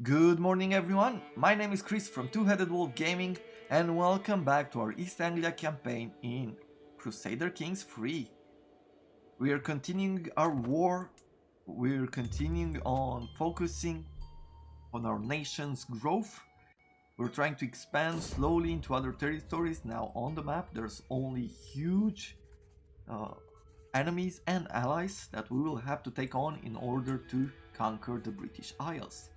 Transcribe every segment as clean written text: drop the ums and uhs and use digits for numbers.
Good morning everyone, my name is Chris from Two-Headed Wolf Gaming and welcome back to our East Anglia campaign in Crusader Kings 3. We are continuing our war, we're continuing on focusing on our nation's growth. We're trying to expand slowly into other territories. Now on the map there's only huge enemies and allies that we will have to take on in order to conquer the British Isles.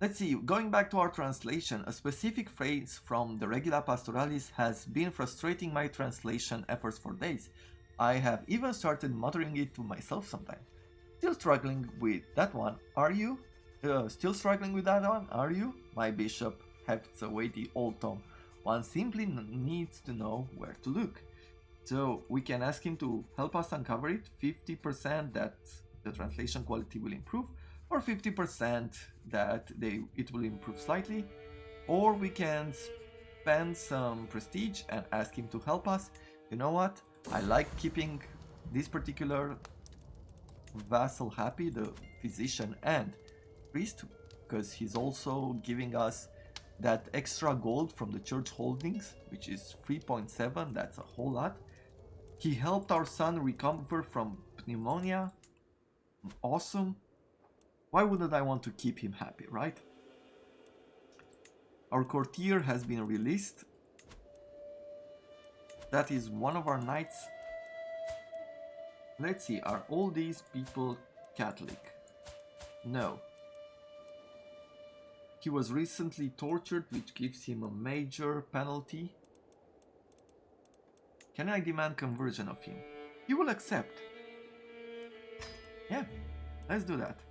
Let's see, going back to our translation, a specific phrase from the Regula Pastoralis has been frustrating my translation efforts for days. I have even started muttering it to myself sometimes. Still struggling with that one, are you? Still struggling with that one, are you? My bishop hefts away the old tome. One simply needs to know where to look. So we can ask him to help us uncover it, 50% that the translation quality will improve, or 50% that it will improve slightly, or we can spend some prestige and ask him to help us. You know what? I like keeping this particular vassal happy, the physician and priest, because he's also giving us that extra gold from the church holdings, which is 3.7, that's a whole lot. He helped our son recover from pneumonia. Awesome. Why wouldn't I want to keep him happy, right? Our courtier has been released. That is one of our knights. Let's see, are all these people Catholic? No. He was recently tortured, which gives him a major penalty. Can I demand conversion of him? He will accept. Yeah, let's do that.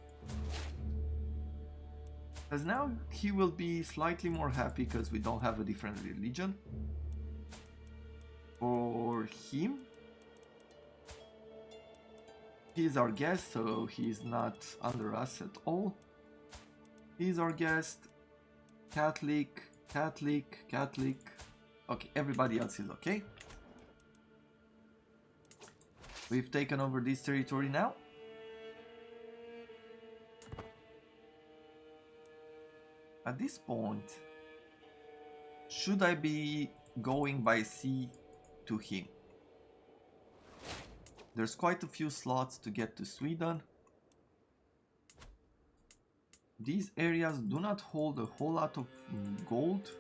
Because now he will be slightly more happy because we don't have a different religion. For him, he's our guest, so he's not under us at all. He's our guest. Catholic, Catholic, Catholic. Okay, everybody else is okay. We've taken over this territory now. At this point, should I be going by sea to him? There's quite a few slots to get to Sweden. These areas do not hold a whole lot of gold.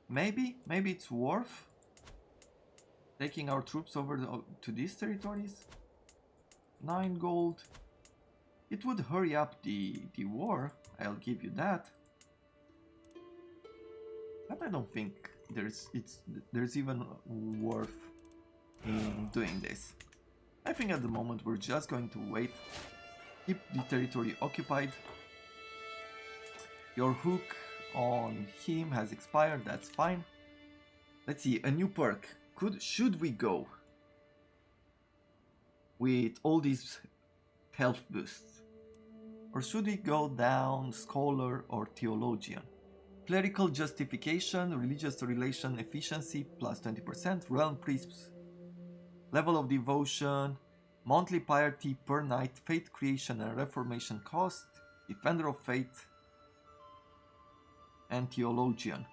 Maybe it's worth taking our troops over to these territories. 9 gold. It would hurry up the war, I'll give you that. But I don't think there's even worth in doing this. I think at the moment we're just going to wait, keep the territory occupied. Your hook on him has expired, that's fine. Let's see, a new perk. Should we go with all these health boosts? Or should we go down Scholar or Theologian? Clerical Justification, Religious Relation Efficiency plus 20%, Realm Priests, Level of Devotion, Monthly Piety per night, Faith Creation and Reformation cost, Defender of Faith, and Theologian.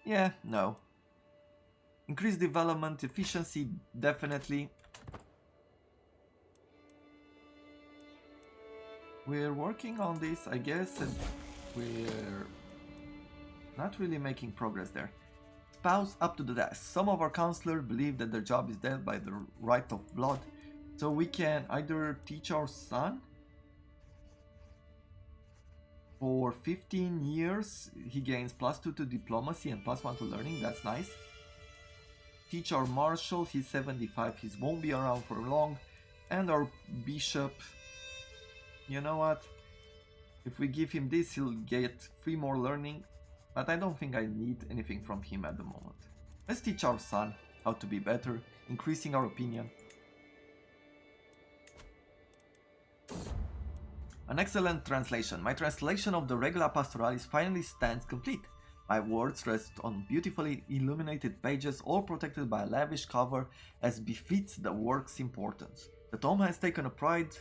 Yeah, no. Increased Development Efficiency, definitely. We're working on this, I guess, and we're not really making progress there. Spouse up to the desk. Some of our counselors believe that their job is dead by the right of blood, so we can either teach our son. For 15 years, he gains +2 to diplomacy and +1 to learning, that's nice. Teach our marshal, he's 75, he won't be around for long. And our bishop, you know what, if we give him this he'll get 3 more learning, but I don't think I need anything from him at the moment. Let's teach our son how to be better, increasing our opinion. An excellent translation. My translation of the Regula Pastoralis finally stands complete. My words rest on beautifully illuminated pages, all protected by a lavish cover as befits the work's importance. The tome has taken a pride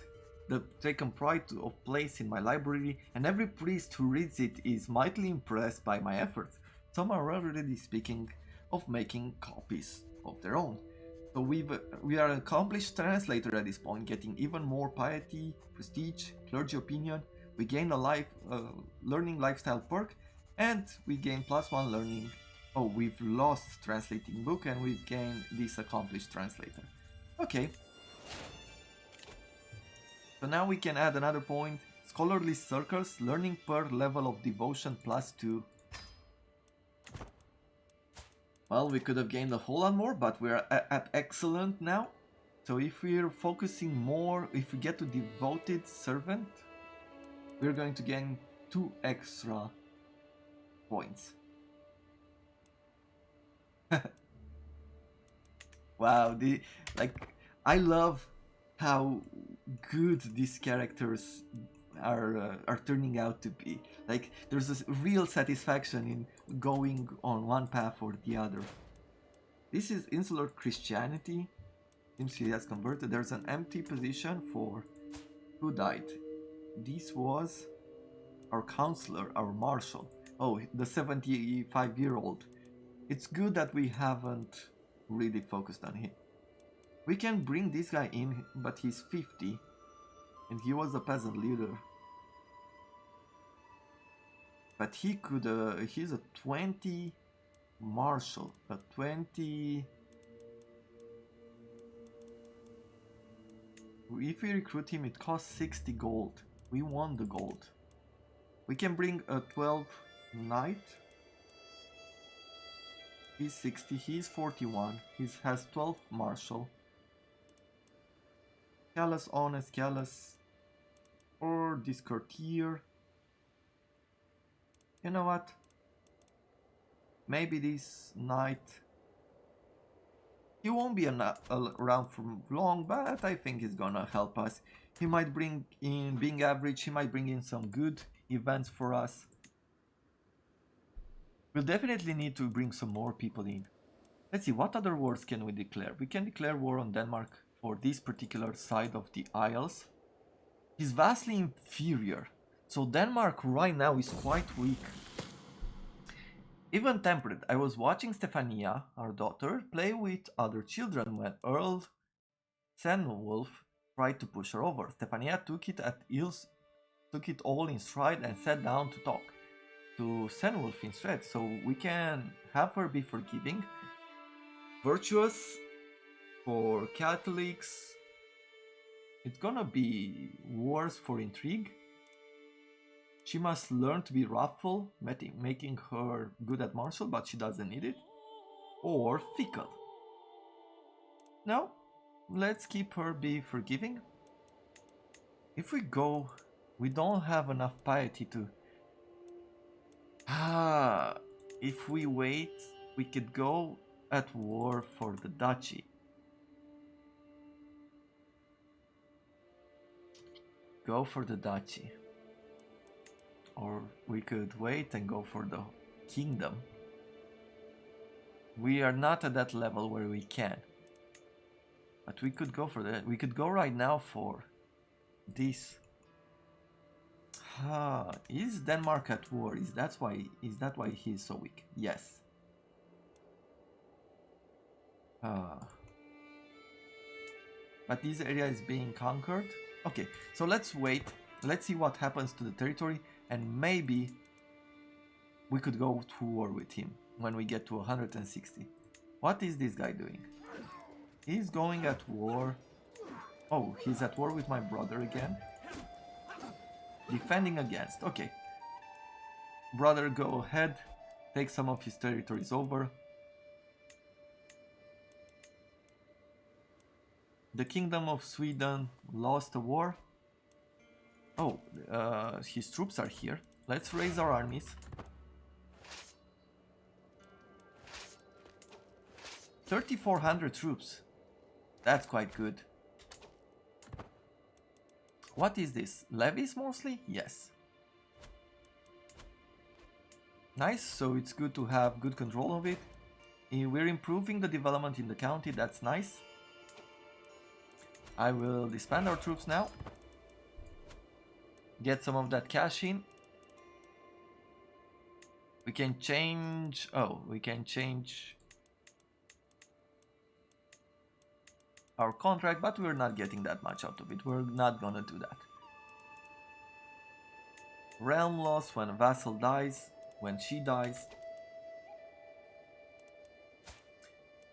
taken pride of place in my library, and every priest who reads it is mightily impressed by my efforts. Some are already speaking of making copies of their own. So we are an accomplished translator at this point, getting even more piety, prestige, clergy opinion. We gain a learning lifestyle perk, and we gain +1 learning. Oh, we've lost translating book, and we've gained this accomplished translator. Okay. So now we can add another point. Scholarly circles, learning per level of devotion +2. Well, we could have gained a whole lot more, but we're at excellent now. So if we're focusing more, if we get to devoted servant, we're going to gain 2 extra points. Wow, I love how good these characters are turning out to be. Like, there's a real satisfaction in going on one path or the other. This is insular Christianity. Seems he has converted. There's an empty position for who died. This was our counselor, our marshal. Oh, the 75-year-old. It's good that we haven't really focused on him. We can bring this guy in, but he's 50. And he was a peasant leader. But he could, he's a 20 marshal, a 20... If we recruit him, it costs 60 gold. We want the gold. We can bring a 12 knight. He's 60, he's 41, he has 12 marshal. Callous, honest, callous, or this courtier. You know what? Maybe this knight. He won't be around for long, but I think he's gonna help us. He might bring in, being average, he might bring in some good events for us. We'll definitely need to bring some more people in. Let's see, what other wars can we declare? We can declare war on Denmark for this particular side of the Isles. He's vastly inferior. So Denmark right now is quite weak. Even temperate. I was watching Stefania, our daughter, play with other children when Earl Senwolf tried to push her over. Stefania took it all in stride and sat down to talk to Senwolf instead, so we can have her be forgiving, virtuous for Catholics. It's gonna be wars for intrigue. She must learn to be wrathful, making her good at martial, but she doesn't need it. Or fickle. No, let's keep her be forgiving. If we go, we don't have enough piety to... if we wait, we could go at war for the duchy. Go for the duchy. Or we could wait and go for the kingdom. We are not at that level where we can. But we could go for that. We could go right now for this. Is Denmark at war? Is that why he's so weak? Yes. But this area is being conquered. Okay, so let's wait. Let's see what happens to the territory, and maybe we could go to war with him when we get to 160. What is this guy doing? He's going at war. Oh, he's at war with my brother again. Defending against. Okay. Brother, go ahead. Take some of his territories over. The Kingdom of Sweden lost a war. Oh, his troops are here. Let's raise our armies. 3,400 troops. That's quite good. What is this? Levies mostly? Yes. Nice, so it's good to have good control of it. We're improving the development in the county, that's nice. I will disband our troops now. Get some of that cash in. We can change... Oh, we can change our contract, but we're not getting that much out of it. We're not gonna do that. Realm loss when a vassal dies, when she dies.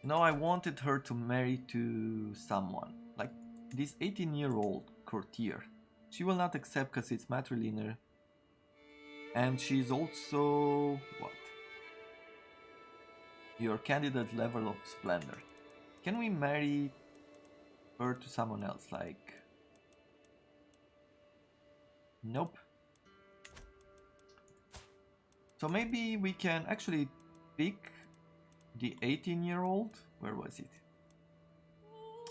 You know, I wanted her to marry to someone, like this 18-year-old courtier. She will not accept because it's matrilineal. And she's also... what? Your candidate level of splendor. Can we marry her to someone else, like... Nope. So maybe we can actually pick the 18-year-old. Where was it?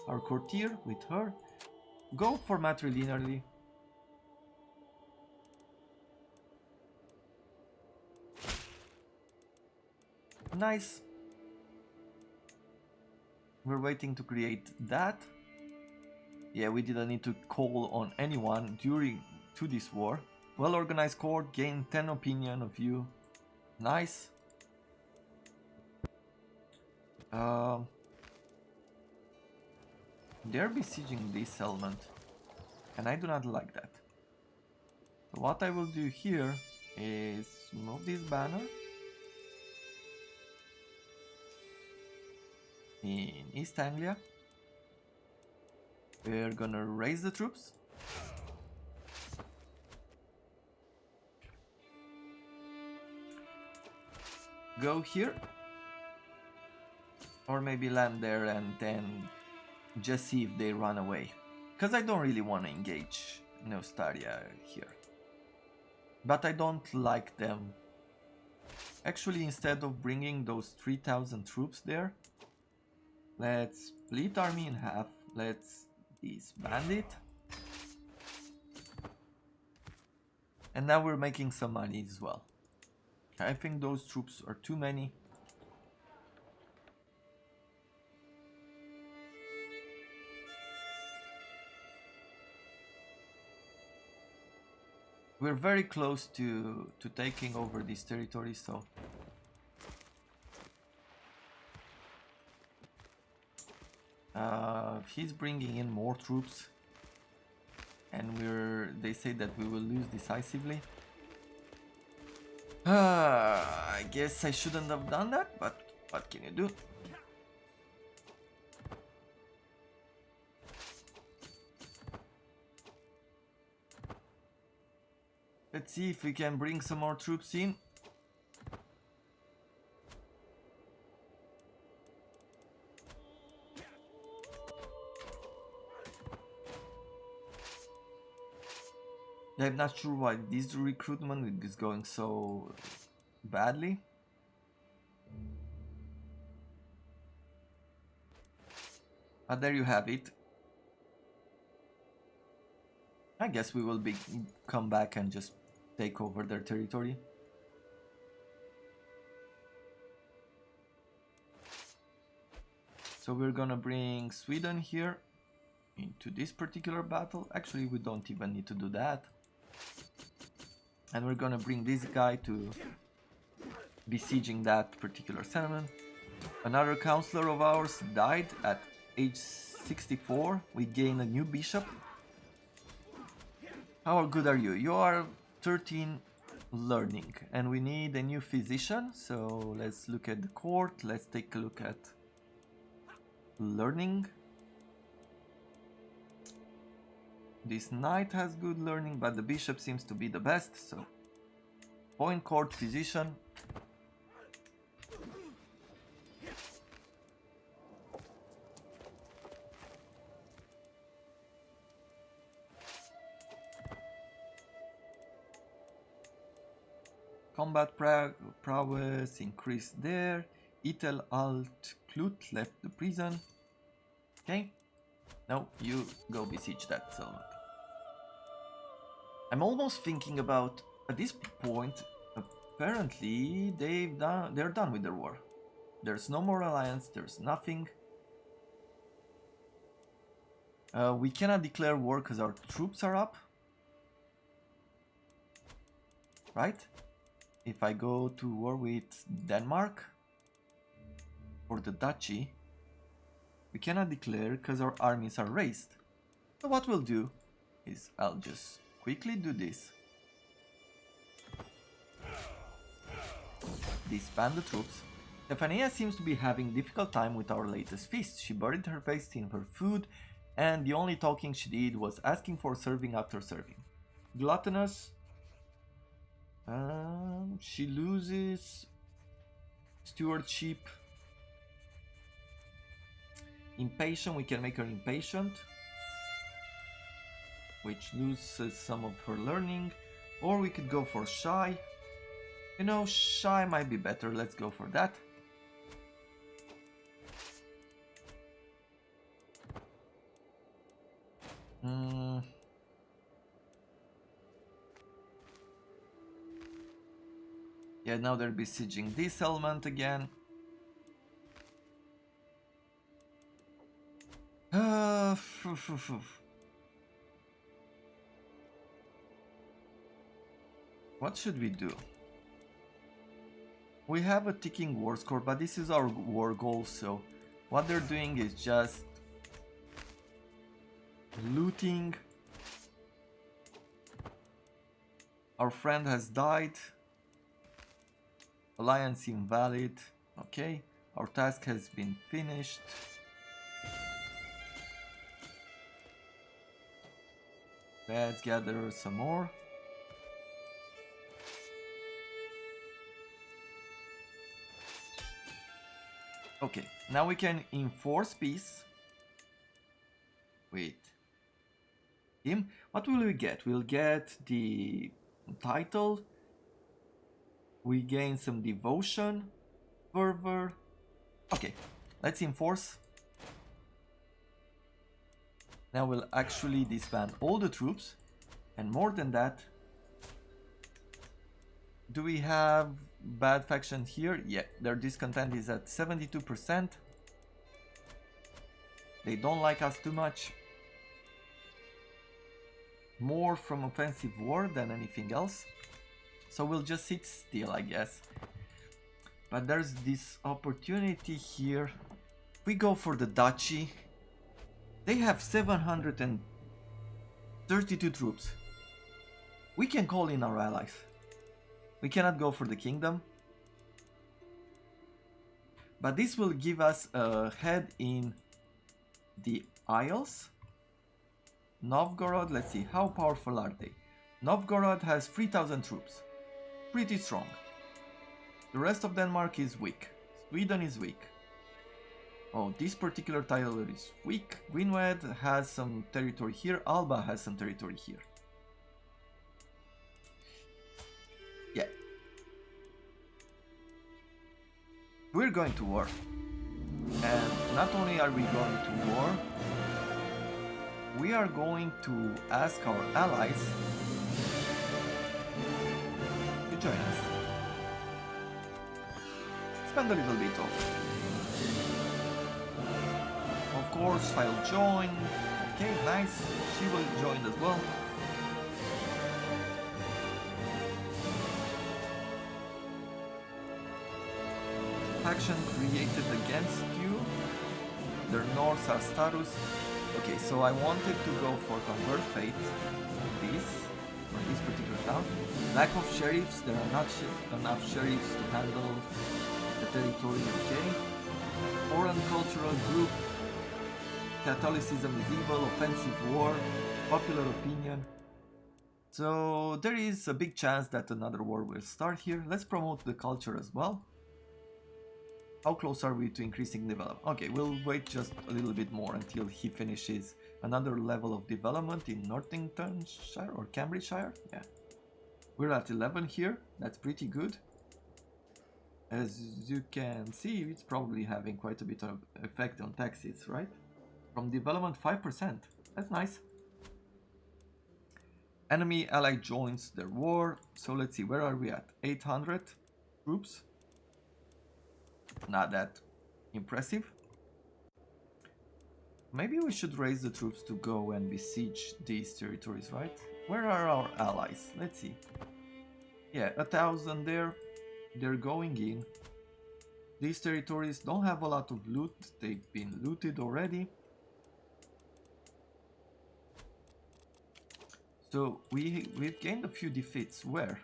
Our courtier with her. Go for matrilineally. Nice. We're waiting to create that. Yeah, we didn't need to call on anyone during this war. Well-organized court, gain 10 opinion of you. Nice. They're besieging this settlement, and I do not like that. So what I will do here is move this banner in East Anglia. We're gonna raise the troops. Go here. Or maybe land there and then just see if they run away. Because I don't really want to engage Neustaria here. But I don't like them. Actually, instead of bringing those 3,000 troops there, let's split army in half. Let's disband it. And now we're making some money as well. I think those troops are too many. We're very close to taking over this territory, so... he's bringing in more troops. And they say that we will lose decisively. I guess I shouldn't have done that, but what can you do? Let's see if we can bring some more troops in. I'm not sure why this recruitment is going so badly. But there you have it. I guess we will come back and just take over their territory. So we're gonna bring Sweden here into this particular battle. Actually, we don't even need to do that. And we're gonna bring this guy to besieging that particular settlement. Another counselor of ours died at age 64. We gain a new bishop. How good are you? You are 13 learning, and we need a new physician. So let's look at the court. Let's take a look at learning. This knight has good learning, but the bishop seems to be the best, so point court physician. Combat prowess increased there. Itel alt Klut left the prison. Okay. Now you go besiege that settlement. I'm almost thinking about, at this point, apparently they're done with their war. There's no more alliance, there's nothing. We cannot declare war because our troops are up. right? If I go to war with Denmark or the duchy, we cannot declare because our armies are raised. So what we'll do is I'll just quickly do this. Disband the troops. Stephania seems to be having difficult time with our latest feast. She buried her face in her food, and the only talking she did was asking for serving after serving. Gluttonous. She loses stewardship. Impatient, we can make her impatient, which loses some of her learning. Or we could go for shy. You know, shy might be better, let's go for that. Yeah, now they're besieging this element again. What should we do? We have a ticking war score, but this is our war goal, so what they're doing is just looting. Our friend has died. Alliance invalid. Okay, our task has been finished. Let's gather some more. Okay, now we can enforce peace with him. What will we get? We'll get the title. We gain some devotion, fervor. Okay, let's enforce. Now we'll actually disband all the troops. And more than that, do we have bad faction here? Yeah, their discontent is at 72%. They don't like us too much. More from offensive war than anything else. So we'll just sit still, I guess. But there's this opportunity here. We go for the duchy. They have 732 troops. We can call in our allies. We cannot go for the kingdom. But this will give us a head in the Isles. Novgorod, let's see, how powerful are they? Novgorod has 3,000 troops. Pretty strong. The rest of Denmark is weak. Sweden is weak. Oh, this particular title is weak. Gwynedd has some territory here. Alba has some territory here. Yeah. We're going to war. And not only are we going to war, we are going to ask our allies to join us. Spend a little bit of course, I'll join. Okay, nice. She will join as well. Faction created against you. Their Norse are status. Okay, so I wanted to go for Convert Faith. This, for this particular town. Lack of sheriffs. There are not enough sheriffs to handle the territory. Okay. Foreign cultural group. Catholicism is evil, offensive war, popular opinion. So there is a big chance that another war will start here. Let's promote the culture as well. How close are we to increasing development? Okay, we'll wait just a little bit more until he finishes another level of development in Northamptonshire or Cambridgeshire. Yeah, we're at 11 here. That's pretty good. As you can see, it's probably having quite a bit of effect on taxes, right? From development 5%. That's nice. Enemy ally joins their war. So let's see, where are we at? 800 troops. Not that impressive. Maybe we should raise the troops to go and besiege these territories, right? Where are our allies? Let's see. Yeah, 1,000 there. They're going in. These territories don't have a lot of loot. They've been looted already. So we've gained a few defeats. Where?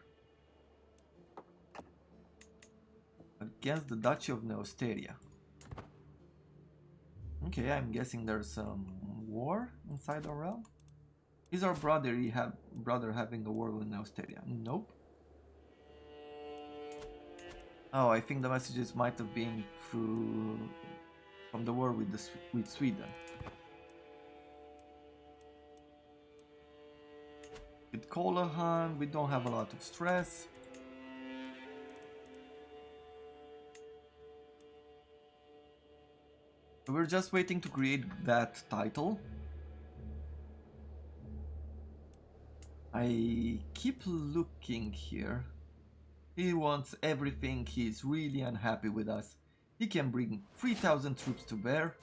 Against the Duchy of Neosteria. Okay, I'm guessing there's some war inside our realm. Is our brother having a war with Neosteria? Nope. Oh, I think the messages might have been from the war with Sweden. With Colohan, we don't have a lot of stress. We're just waiting to create that title. I keep looking here. He wants everything. He's really unhappy with us. He can bring 3,000 troops to bear.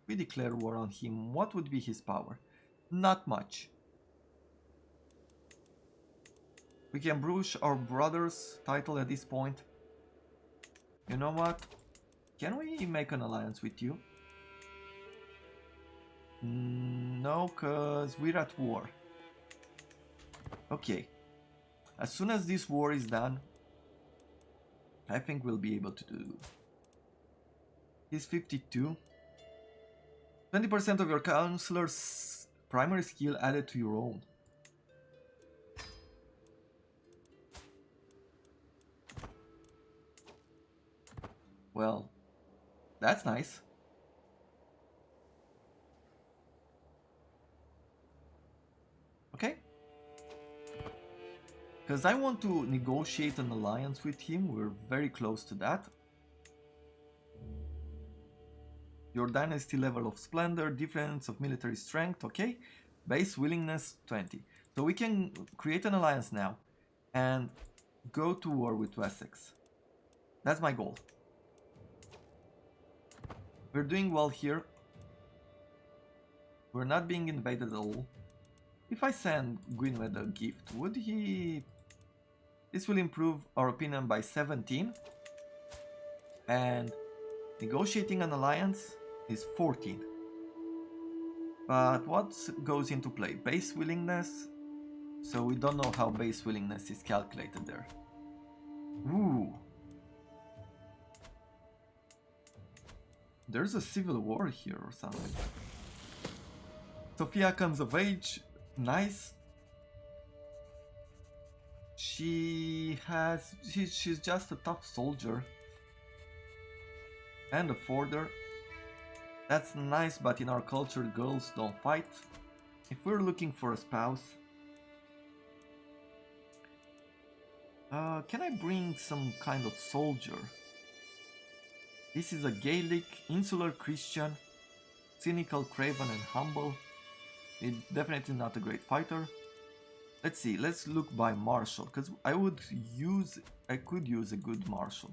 We declare war on him. What would be his power? Not much. We can bruise our brother's title at this point. You know what? Can we make an alliance with you? No, cause we're at war. Okay. As soon as this war is done, I think we'll be able to do. He's 52. 20% of your counselor's primary skill added to your own. Well, that's nice. Okay. Because I want to negotiate an alliance with him. We're very close to that. Your dynasty level of splendor, difference of military strength, okay. Base willingness 20. So we can create an alliance now and go to war with Wessex. That's my goal. We're doing well here. We're not being invaded at all. If I send Gwynedd a gift, would he... This will improve our opinion by 17. And negotiating an alliance is 14. But what goes into play? Base willingness. So we don't know how base willingness is calculated there. Ooh. There's a civil war here or something. Sophia comes of age. Nice. She's just a tough soldier. And a forder. That's nice, but in our culture girls don't fight. If we're looking for a spouse... can I bring some kind of soldier? This is a Gaelic, insular Christian, cynical, craven and humble. It's definitely not a great fighter. Let's see, let's look by marshal, because I could use a good marshal.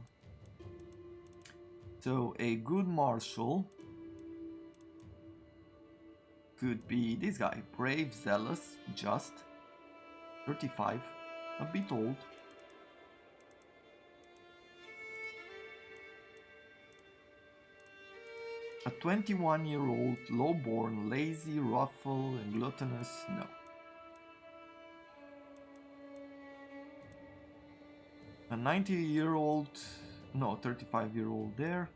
So a good marshal could be this guy, brave, zealous, just, 35, a bit old. A 21-year-old, low-born, lazy, wrathful, and gluttonous, no. A 90-year-old, no, 35-year-old there.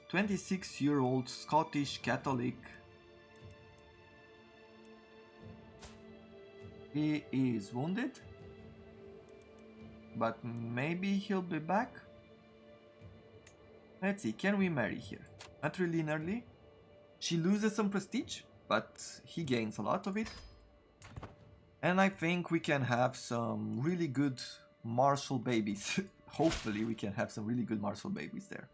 26-year-old Scottish Catholic. He is wounded, but maybe he'll be back. Let's see, can we marry here? Matrilinearly. She loses some prestige, but he gains a lot of it. And I think we can have some really good martial babies. Hopefully we can have some really good martial babies there.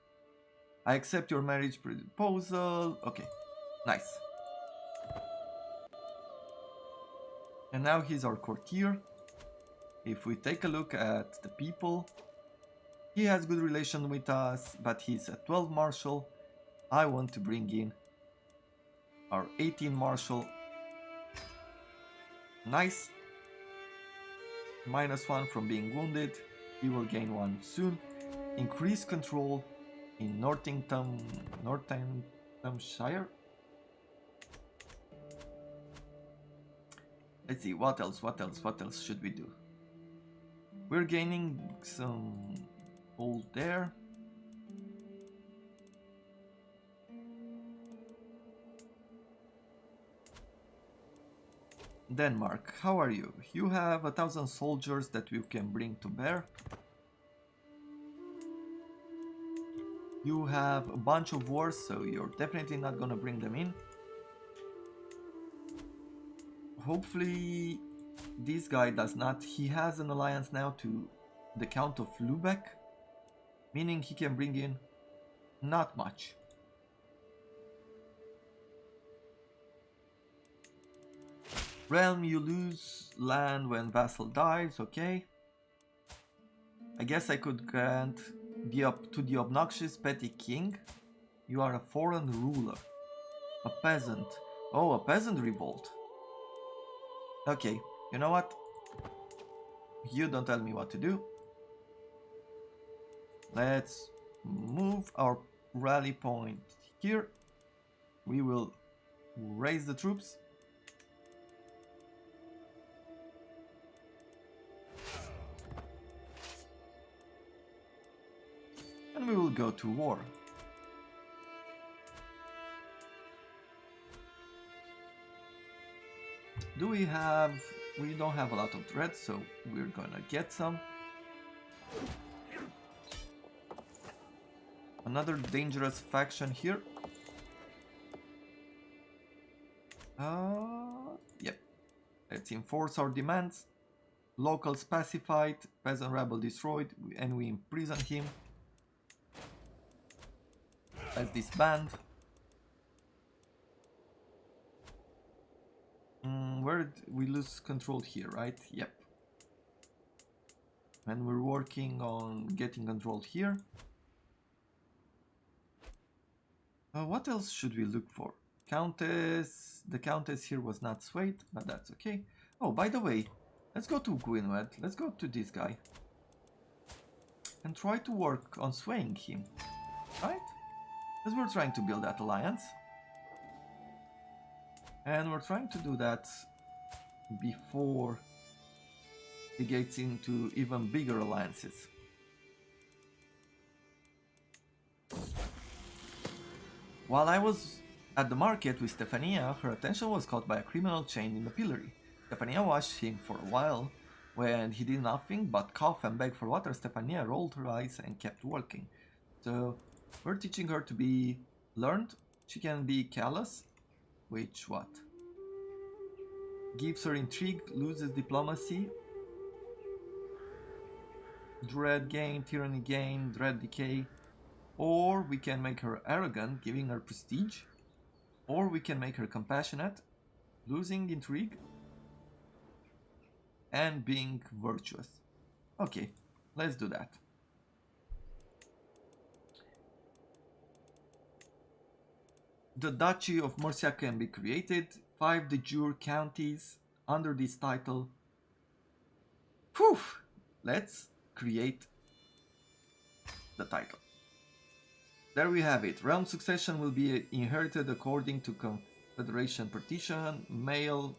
I accept your marriage proposal. Okay, nice. And now he's our courtier. If we take a look at the people, he has good relation with us, but he's a 12 marshal. I want to bring in our 18 marshal. Nice. -1 from being wounded. He will gain 1 soon. Increase control in Northamptonshire. Let's see, what else should we do? We're gaining some gold there. Denmark, how are you? You have 1,000 soldiers that you can bring to bear. You have a bunch of wars, so you're definitely not gonna bring them in. Hopefully this guy does not. He has an alliance now to the Count of Lubeck, meaning he can bring in not much. Realm, you lose land when vassal dies, okay. I guess I could grant to the obnoxious petty king. You are a foreign ruler. A peasant. Oh, a peasant revolt. Okay, you know what? You don't tell me what to do. Let's move our rally point here. We will raise the troops. And we will go to war. Do we have... We don't have a lot of dread, so we're gonna get some. Another dangerous faction here. Yep. Let's enforce our demands. Locals pacified, peasant rebel destroyed, and we imprison him. Let's disband. Where did we lose control here, right? Yep. And we're working on getting control here. What else should we look for? Countess. The Countess here was not swayed, but that's okay. Oh, by the way, let's go to Gwynedd. Let's go to this guy. And try to work on swaying him. Right? Because we're trying to build that alliance. And we're trying to do that before he gets into even bigger alliances. While I was at the market with Stefania, her attention was caught by a criminal chained in the pillory. Stefania watched him for a while. When he did nothing but cough and beg for water, Stefania rolled her eyes and kept working. So we're teaching her to be learned. She can be callous, which what? Gives her intrigue, loses diplomacy, dread gain, tyranny gain, dread decay. Or we can make her arrogant, giving her prestige. Or we can make her compassionate, losing intrigue, and being virtuous. Okay, let's do that. The Duchy of Mercia can be created. 5 de jure counties under this title. Whew! Let's create the title. There we have it. Realm succession will be inherited according to Confederation partition, male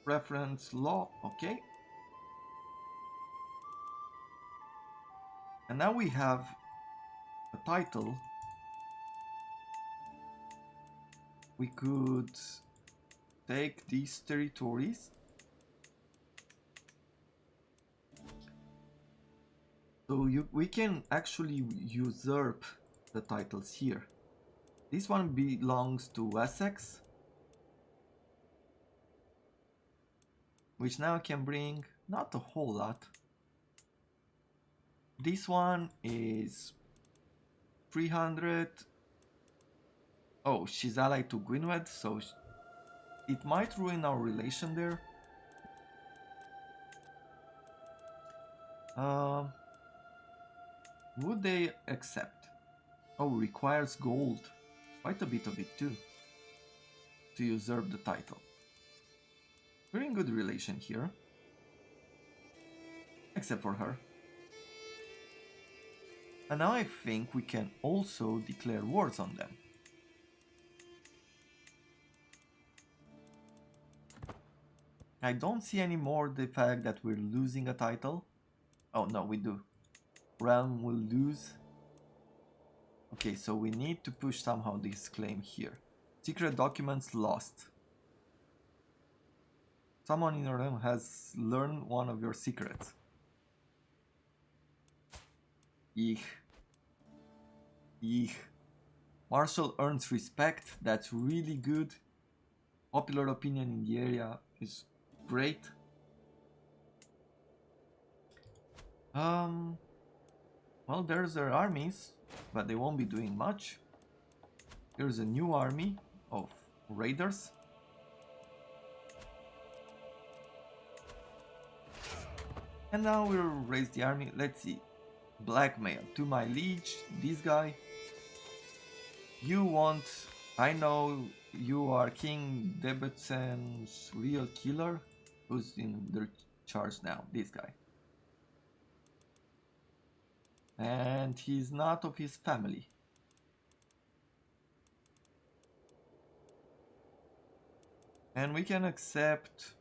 preference law. Okay. And now we have a title. We could take these territories. So we can actually usurp the titles here. This one belongs to Wessex, which now can bring not a whole lot. This one is 300. Oh, she's allied to Gwynedd, so it might ruin our relation there. Would they accept? Oh, requires gold. Quite a bit of it too. To usurp the title. We're in good relation here. except for her. And now I think we can also declare wars on them. I don't see anymore the fact that we're losing a title. Oh no, we do. Realm will lose. Okay, so we need to push somehow this claim here. Secret documents lost. Someone in your realm has learned one of your secrets. Eek. Eek. Marshall earns respect. That's really good. Popular opinion in the area is great. Well, there's their armies, but they won't be doing much. Here's a new army of raiders. And now we'll raise the army. Let's see. Blackmail to my liege, this guy. You want... I know you are King Debetsen's real killer. Who's in their charge now? This guy. And he's not of his family. And we can accept...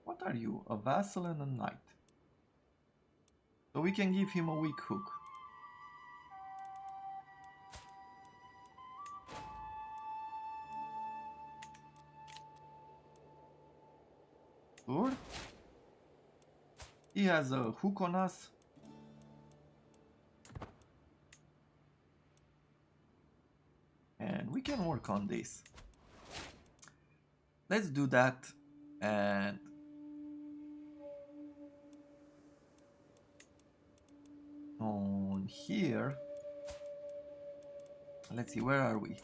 What are you? A vassal and a knight. So we can give him a weak hook. Sure. He has a hook on us. And we can work on this. Let's do that. And on here, let's see, where are we?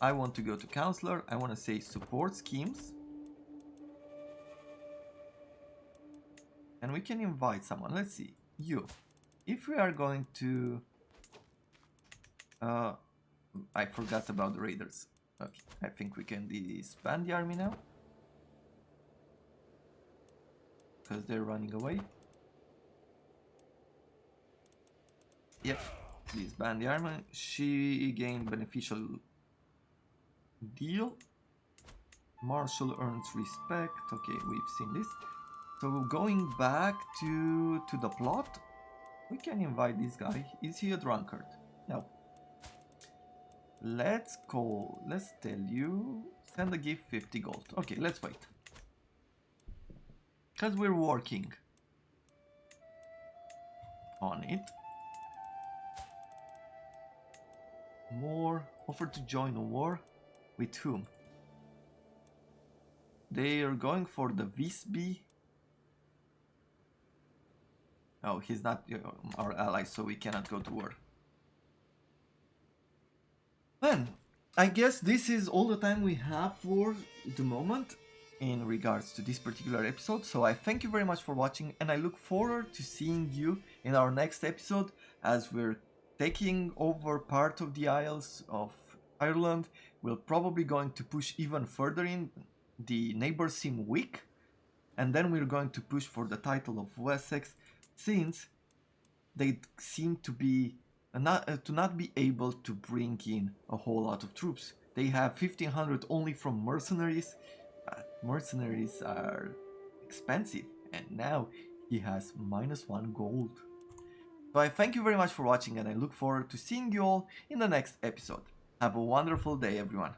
I want to go to counselor. I want to say support schemes. And we can invite someone. Let's see, you. If we are going to... I forgot about the raiders. Okay, I think we can disband the army now. Because they're running away. Yep, disband the army. She gained beneficial deal. Marshal earns respect. Okay, we've seen this. So going back to the plot, we can invite this guy. Is he a drunkard? No. Let's tell you, send a gift 50 gold. Okay, let's wait. Because we're working on it. More, offer to join a war. With whom? They are going for the Visby. Oh, he's not our ally, so we cannot go to war. Then, I guess this is all the time we have for the moment in regards to this particular episode. So I thank you very much for watching, and I look forward to seeing you in our next episode as we're taking over part of the Isles of Ireland. We're probably going to push even further in. The neighbors seem weak, and then we're going to push for the title of Wessex, since they seem to be not be able to bring in a whole lot of troops. They have 1500 only from mercenaries. Mercenaries are expensive, and now he has -1 gold. So I thank you very much for watching, and I look forward to seeing you all in the next episode. Have a wonderful day, everyone.